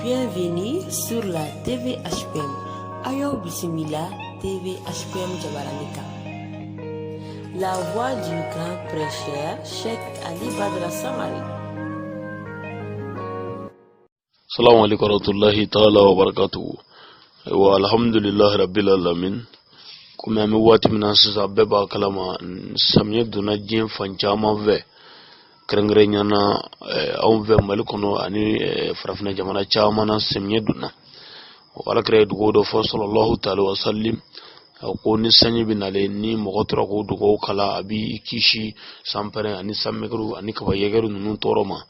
Bienvenue sur la TV HPM. Ayo Bismillah TV HPM Jabaranika. La voix du grand prêcheur Cheick Ali Badra Sangaré. Assalamu alaikum warahmatullahi ta'ala wa barakatuhu. Wa alhamdulillahi rabbil alamin. Kuma mi wati mina sisa beba kalama samye duna jin fanchama ve krengre nyana on ve malikono ani farafna jamana chama na samye duna wala kre dugo do fo sallallahu ta'ala wa sallim ko ni sanyi binale ni mogotra ko dugo kala abi kishi sampare ani sammegru ani kabayegeru nun toroma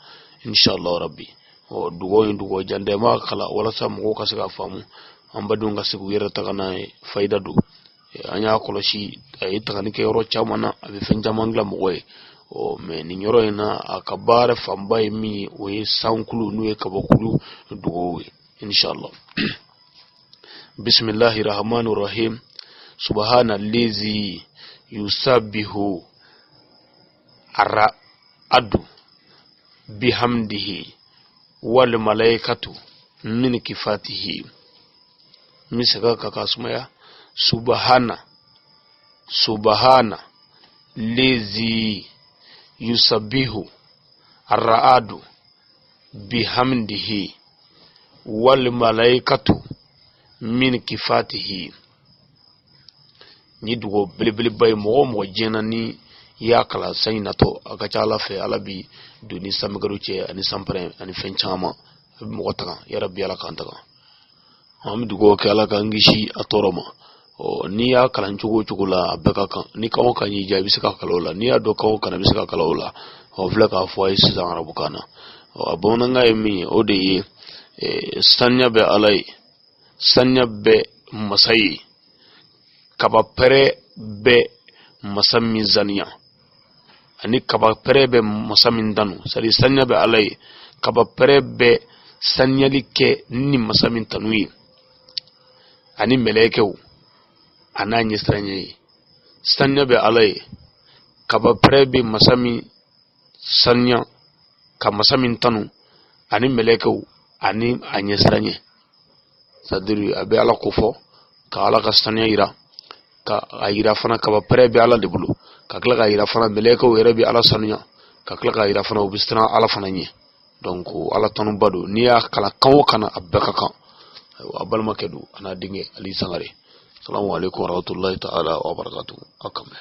inshallah rabbi o dugo jande ma kala wala sam ko kasga famu ambadu ngasigu yera tagana faida du anya koloshi ay taganike yoro chamana abi fenjamangla moye o me ni yoro ina akabare famba mi we sankulu nuwe kabakulu dugowe inshallah. Bismillahir rahmanir rahim. Subhanallazi yusabbihu ar-ra'du bihamdihi wal malaikatu min kifatihi. Misaka kakasumaya subhana lazi yusabbihu ar-ra'du bihamdihi wal malaikatu min kifatihi. Ni dugo belebele bay mo jenani ya kala saynato agacha ala fe alabi duni samgaru che ani sampare ani fenchama mo taka ya rabbi ala kantaka am dugo ke ala kangishi atoroma o ni ya kalan chugo la abeka kan ni kawo kan yi jabi saka kalola ni ya do kawo kan bi saka kalola o flaka fo ay sisan arabukana o abona ngai mi o de sanya be alai sanya be masai kaba pere be masamin zaniya ani kaba pere be masamin danu sari sanya be alai kaba pere be sanyali ke ni masamin tanui ani melekew ananyi sanye sanya be alai kaba pere be masami sanya ka masamin tanu ani melekew ani anye sanye sadiri abe ala kufo ka ala ka sanya ira ka ayira fana kaba pere be ala debulu ka kala ka ayira fana melekew were be ala sanya ka kala ka ayira fana ubistra ala fana nye donc ala tanu badu niya kala kawo kana abeka kan abal makedu ana dinge ali sangare. Assalamu alaikum warahmatullahi ta'ala wa barakatuh. Akamle.